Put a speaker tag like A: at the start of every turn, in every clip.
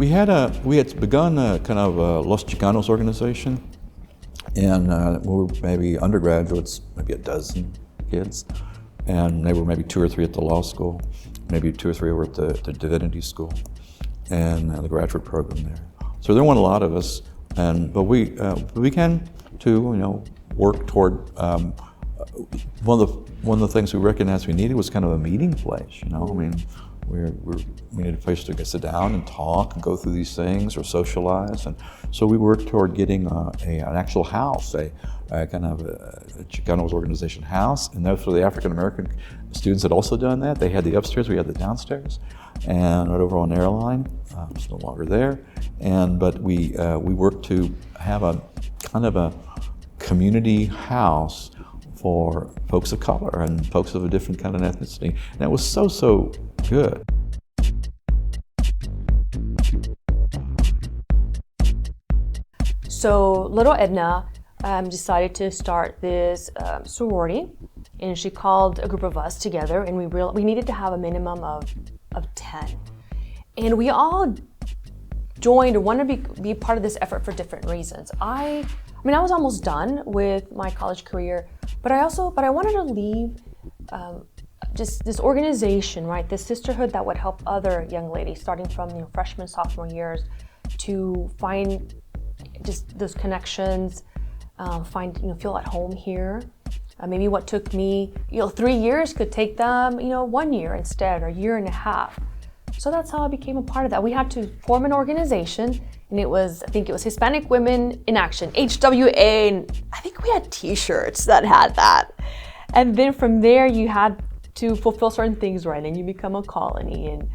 A: we had begun a kind of a Los Chicanos organization, and we were maybe undergraduates, maybe a dozen kids, and they were maybe 2 or 3 at the law school, maybe 2 or 3 were at the divinity school, and the graduate program there. So there weren't a lot of us, but we began to work toward one of the things we recognized we needed was kind of a meeting place. I mean, we needed a place to sit down and talk and go through these things or socialize, and so we worked toward getting an actual house, a kind of a Chicanos organization house, and those for the African American students had also done that. They had the upstairs, we had the downstairs, and right over on Airline, it's no longer there, but we worked to have a kind of a community house for folks of color and folks of a different kind of ethnicity, and it was so good.
B: So little Edna decided to start this sorority, and she called a group of us together, and we needed to have a minimum of 10. And we all joined or wanted to be part of this effort for different reasons. I was almost done with my college career, but I wanted to leave just this organization, right? This sisterhood that would help other young ladies starting from freshman, sophomore years to find just those connections, feel at home here. Maybe what took me 3 years could take them 1 year instead, or a year and a half. So that's how I became a part of that. We had to form an organization, and I think it was Hispanic Women in Action, HWA, and I think we had t-shirts that had that. And then from there, you had to fulfill certain things, right? And you become a colony. And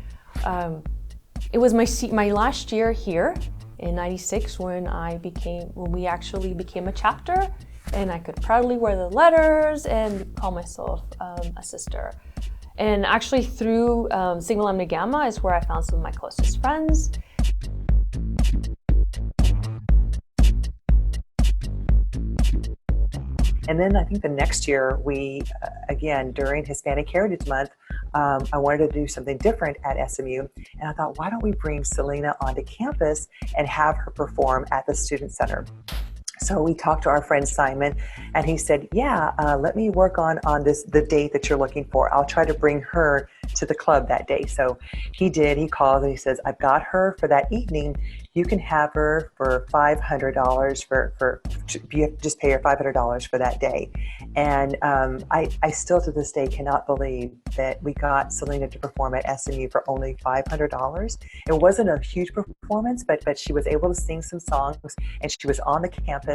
B: it was my last year here in '96 when we actually became a chapter, and I could proudly wear the letters and call myself a sister. And actually through Sigma Lambda Gamma is where I found some of my closest friends.
C: And then I think the next year we, again, during Hispanic Heritage Month, I wanted to do something different at SMU. And I thought, why don't we bring Selena onto campus and have her perform at the Student Center? So we talked to our friend Simon, and he said, yeah, let me work on the date that you're looking for. I'll try to bring her to the club that day. So he did. He called and he says, I've got her for that evening. You can have her for $500 you just pay her $500 for that day. And I still to this day cannot believe that we got Selena to perform at SMU for only $500. It wasn't a huge performance, but she was able to sing some songs, and she was on the campus.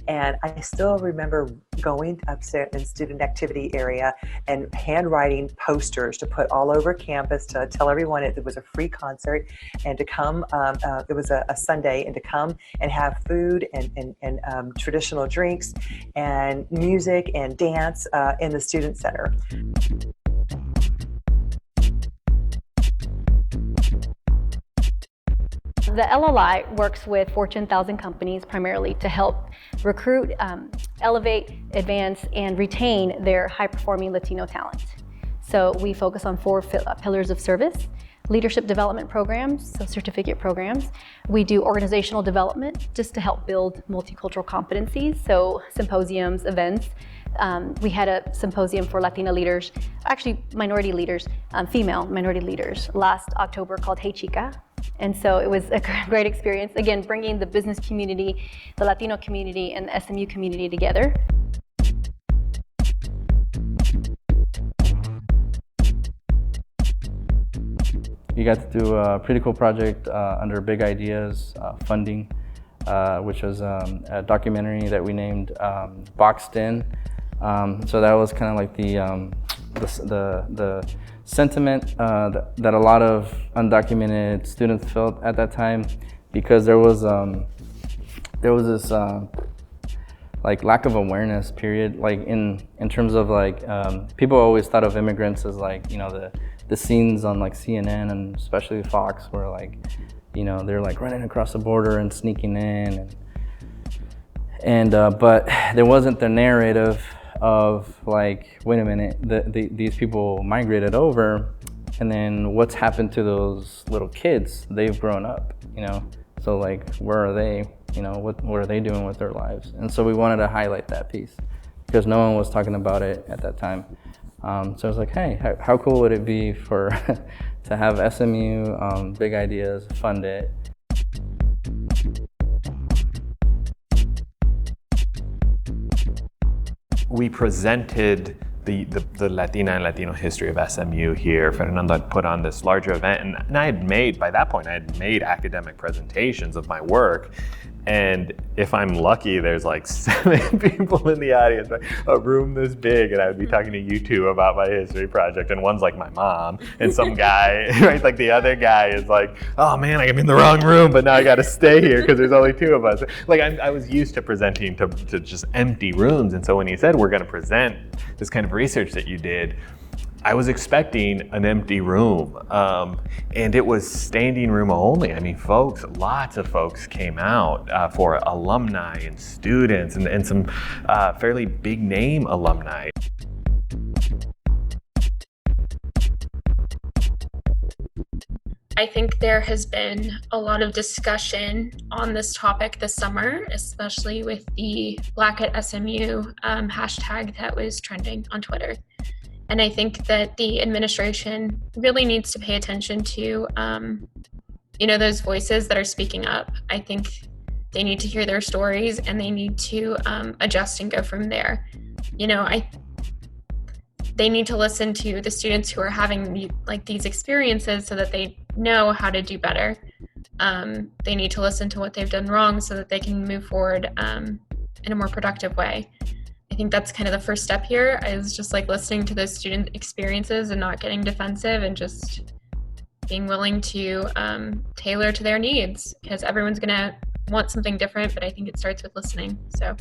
C: And I still remember going upstairs in the student activity area and handwriting posters to put all over campus to tell everyone it was a free concert, and to come, it was a Sunday, and to come and have food and traditional drinks and music and dance in the Student Center.
D: The LLI works with Fortune 1000 companies primarily to help recruit, elevate, advance, and retain their high-performing Latino talent. So we focus on 4 pillars of service: leadership development programs, so certificate programs. We do organizational development just to help build multicultural competencies, so symposiums, events. We had a symposium for Latina leaders, actually minority leaders, female minority leaders, last October called Hey Chica. And so it was a great experience, again, bringing the business community, the Latino community, and the SMU community together.
E: You got to do a pretty cool project under Big Ideas funding, which was a documentary that we named Boxed In. So that was kind of like the sentiment that a lot of undocumented students felt at that time, because there was this like lack of awareness period, like in terms of like people always thought of immigrants as like the scenes on like CNN and especially Fox where like they're like running across the border and sneaking in and but there wasn't the narrative of like, wait a minute, these people migrated over And then what's happened to those little kids? They've grown up, you know? So like, where are they? You know, what are they doing with their lives? And so we wanted to highlight that piece because no one was talking about it at that time. So I was like, hey, how cool would it be for to have SMU, big ideas, fund it.
F: We presented the Latina and Latino history of SMU here. Fernando had put on this larger event, and I had made, by that point, I had made academic presentations of my work. And if I'm lucky, there's like 7 people in the audience, right? A room this big, and I would be talking to you two about my history project, and one's like my mom, and some guy, right, like the other guy is like, oh man, I'm in the wrong room, but now I gotta stay here because there's only 2 of us. Like I was used to presenting to just empty rooms, and so when he said we're gonna present this kind of research that you did, I was expecting an empty room, and it was standing room only. I mean, lots of folks came out for alumni and students and some fairly big name alumni.
G: I think there has been a lot of discussion on this topic this summer, especially with the Black at SMU hashtag that was trending on Twitter. And I think that the administration really needs to pay attention to, those voices that are speaking up. I think they need to hear their stories and they need to adjust and go from there. They need to listen to the students who are having these experiences so that they know how to do better. They need to listen to what they've done wrong so that they can move forward in a more productive way. I think that's kind of the first step here, is just listening to those student experiences and not getting defensive and just being willing to tailor to their needs, because everyone's gonna want something different, but I think it starts with listening. So.